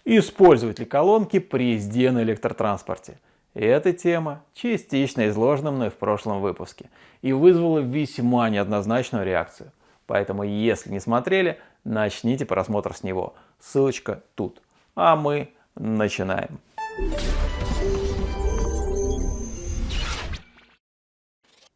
Использовать ли колонки при езде на электротранспорте? Эта тема частично изложена мной в прошлом выпуске и вызвала весьма неоднозначную реакцию. Поэтому, если не смотрели, начните просмотр с него. Ссылочка тут. А мы начинаем.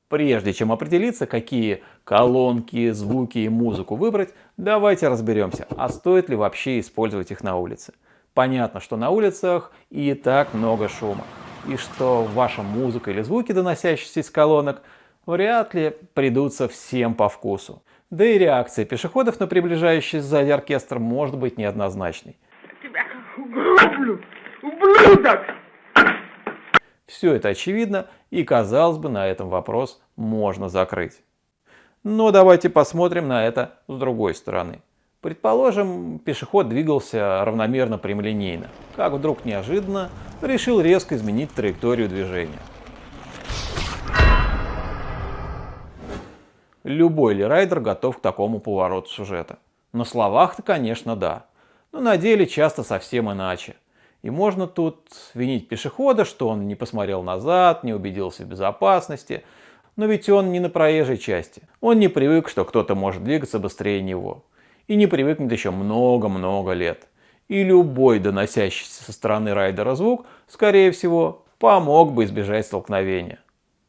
Прежде чем определиться, какие колонки, звуки и музыку выбрать, давайте разберемся, а стоит ли вообще использовать их на улице. Понятно, что на улицах и так много шума, и что ваша музыка или звуки, доносящиеся из колонок, вряд ли придутся всем по вкусу. Да и реакция пешеходов на приближающийся сзади оркестр может быть неоднозначной. Тебя угроблю, ублюдок! Все это очевидно, и, казалось бы, на этом вопрос можно закрыть. Но давайте посмотрим на это с другой стороны. Предположим, пешеход двигался равномерно прямолинейно, как вдруг неожиданно решил резко изменить траекторию движения. Любой ли райдер готов к такому повороту сюжета? На словах-то, конечно, да, но на деле часто совсем иначе. И можно тут винить пешехода, что он не посмотрел назад, не убедился в безопасности, но ведь он не на проезжей части. Он не привык, что кто-то может двигаться быстрее него. И не привыкнет еще много-много лет. И любой доносящийся со стороны райдера звук, скорее всего, помог бы избежать столкновения.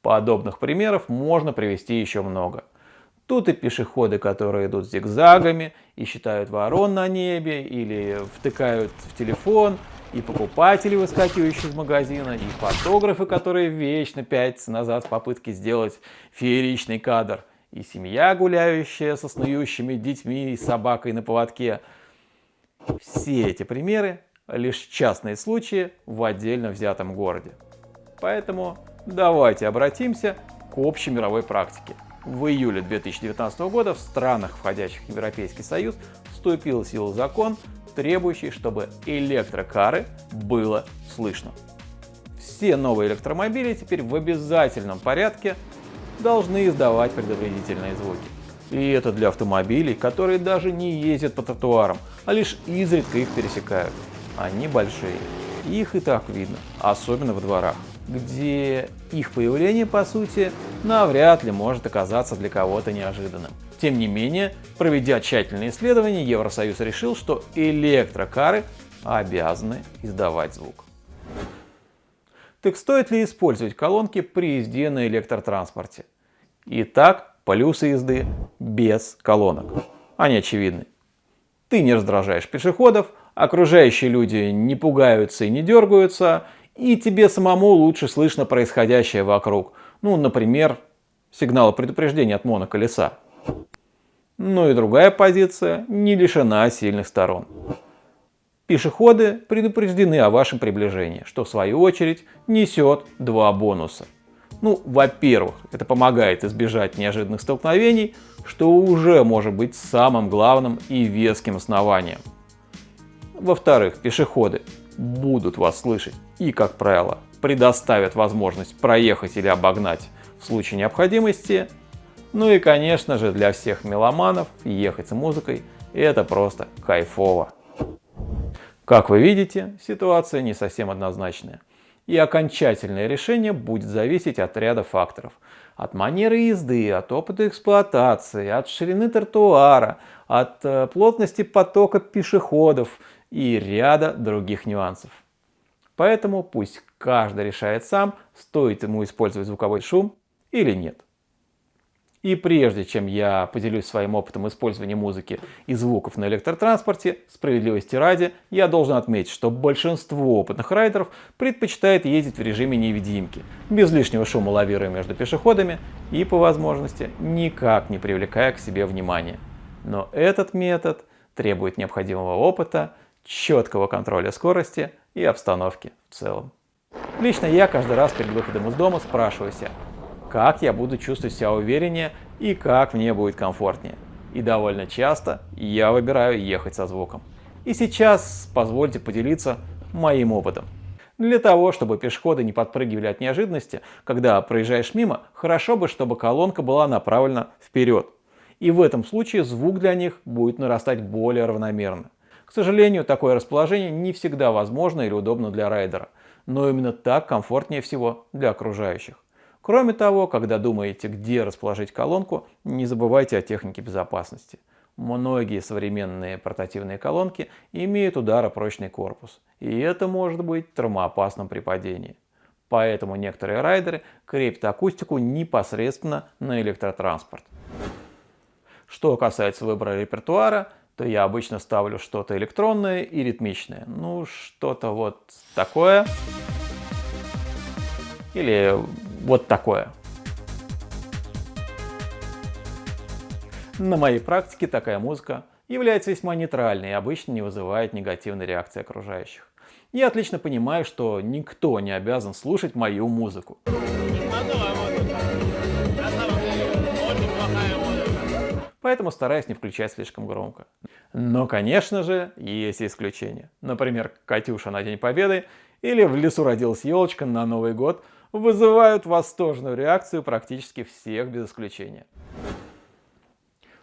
Подобных примеров можно привести еще много. Тут и пешеходы, которые идут зигзагами и считают ворон на небе, или втыкают в телефон, и покупатели, выскакивающие из магазина, и фотографы, которые вечно пятятся назад в попытке сделать фееричный кадр, и семья, гуляющая со снующими детьми и собакой на поводке. Все эти примеры — лишь частные случаи в отдельно взятом городе. Поэтому давайте обратимся к общей мировой практике. В июле 2019 года в странах, входящих в Европейский Союз, вступил в силу закон, требующий, чтобы электрокары было слышно. Все новые электромобили теперь в обязательном порядке должны издавать предупредительные звуки. И это для автомобилей, которые даже не ездят по тротуарам, а лишь изредка их пересекают. Они большие, их и так видно, особенно в дворах, где их появление, по сути, навряд ли может оказаться для кого-то неожиданным. Тем не менее, проведя тщательные исследования, Евросоюз решил, что электрокары обязаны издавать звук. Так стоит ли использовать колонки при езде на электротранспорте? Итак, плюсы езды без колонок. Они очевидны. Ты не раздражаешь пешеходов, окружающие люди не пугаются и не дергаются, и тебе самому лучше слышно происходящее вокруг. Например, сигналы предупреждения от моноколеса. Ну и другая позиция не лишена сильных сторон. Пешеходы предупреждены о вашем приближении, что в свою очередь несет два бонуса. Во-первых, это помогает избежать неожиданных столкновений, что уже может быть самым главным и веским основанием. Во-вторых, пешеходы будут вас слышать и, как правило, предоставят возможность проехать или обогнать в случае необходимости. Ну и, конечно же, для всех меломанов ехать с музыкой — это просто кайфово. Как вы видите, ситуация не совсем однозначная. И окончательное решение будет зависеть от ряда факторов. От манеры езды, от опыта эксплуатации, от ширины тротуара, от плотности потока пешеходов и ряда других нюансов. Поэтому пусть каждый решает сам, стоит ему использовать звуковой шум или нет. И прежде чем я поделюсь своим опытом использования музыки и звуков на электротранспорте, справедливости ради, я должен отметить, что большинство опытных райдеров предпочитает ездить в режиме невидимки, без лишнего шума лавируя между пешеходами и, по возможности, никак не привлекая к себе внимания. Но этот метод требует необходимого опыта, четкого контроля скорости и обстановки в целом. Лично я каждый раз перед выходом из дома спрашиваю себя, как я буду чувствовать себя увереннее и как мне будет комфортнее. И довольно часто я выбираю ехать со звуком. И сейчас позвольте поделиться моим опытом. Для того, чтобы пешеходы не подпрыгивали от неожиданности, когда проезжаешь мимо, хорошо бы, чтобы колонка была направлена вперед. И в этом случае звук для них будет нарастать более равномерно. К сожалению, такое расположение не всегда возможно или удобно для райдера, но именно так комфортнее всего для окружающих. Кроме того, когда думаете, где расположить колонку, не забывайте о технике безопасности. Многие современные портативные колонки имеют ударопрочный корпус, и это может быть травмоопасным при падении. Поэтому некоторые райдеры крепят акустику непосредственно на электротранспорт. Что касается выбора репертуара, то я обычно ставлю что-то электронное и ритмичное. Ну, что-то вот такое. Или вот такое. На моей практике такая музыка является весьма нейтральной и обычно не вызывает негативной реакции окружающих. Я отлично понимаю, что никто не обязан слушать мою музыку. Поэтому стараюсь не включать слишком громко. Но, конечно же, есть исключения. Например, «Катюша» на День Победы или «В лесу родилась елочка» на Новый год вызывают восторженную реакцию практически всех без исключения.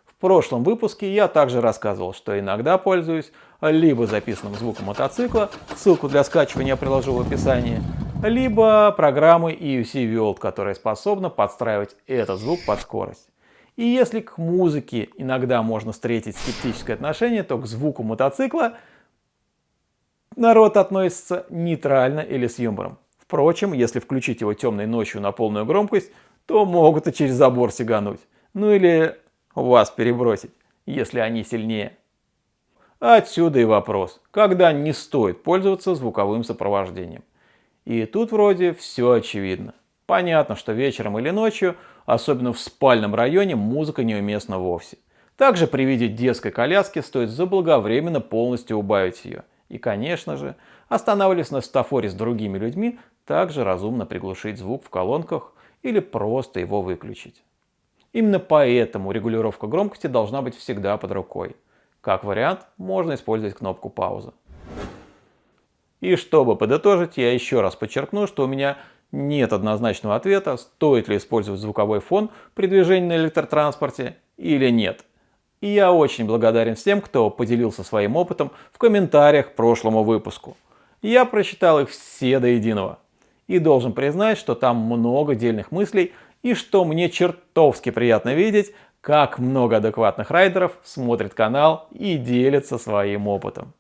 В прошлом выпуске я также рассказывал, что иногда пользуюсь либо записанным звуком мотоцикла, ссылку для скачивания я приложу в описании, либо программой EUC World, которая способна подстраивать этот звук под скорость. И если к музыке иногда можно встретить скептическое отношение, то к звуку мотоцикла народ относится нейтрально или с юмором. Впрочем, если включить его темной ночью на полную громкость, то могут и через забор сигануть. Ну или вас перебросить, если они сильнее. Отсюда и вопрос, когда не стоит пользоваться звуковым сопровождением. И тут вроде все очевидно. Понятно, что вечером или ночью, особенно в спальном районе, музыка неуместна вовсе. Также при виде детской коляски стоит заблаговременно полностью убавить ее. И, конечно же, останавливаясь на светофоре с другими людьми, также разумно приглушить звук в колонках или просто его выключить. Именно поэтому регулировка громкости должна быть всегда под рукой. Как вариант, можно использовать кнопку пауза. И чтобы подытожить, я еще раз подчеркну, что у меня нет однозначного ответа, стоит ли использовать звуковой фон при движении на электротранспорте или нет. И я очень благодарен всем, кто поделился своим опытом в комментариях к прошлому выпуску. Я прочитал их все до единого. И должен признать, что там много дельных мыслей, и что мне чертовски приятно видеть, как много адекватных райдеров смотрит канал и делится своим опытом.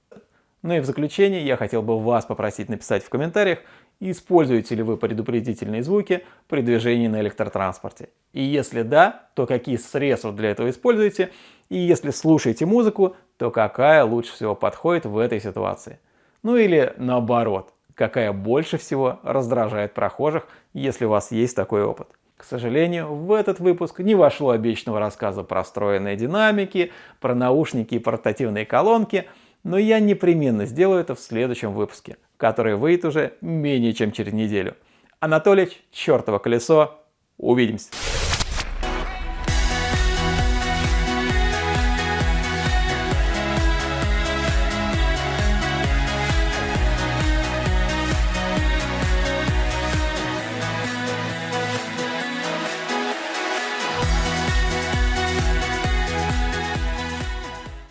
Ну и в заключение я хотел бы вас попросить написать в комментариях, используете ли вы предупредительные звуки при движении на электротранспорте. И если да, то какие средства для этого используете, и если слушаете музыку, то какая лучше всего подходит в этой ситуации. Ну или наоборот, какая больше всего раздражает прохожих, если у вас есть такой опыт. К сожалению, в этот выпуск не вошло обещанного рассказа про встроенные динамики, про наушники и портативные колонки, но я непременно сделаю это в следующем выпуске, который выйдет уже менее чем через неделю. Анатолич, чертово колесо, увидимся!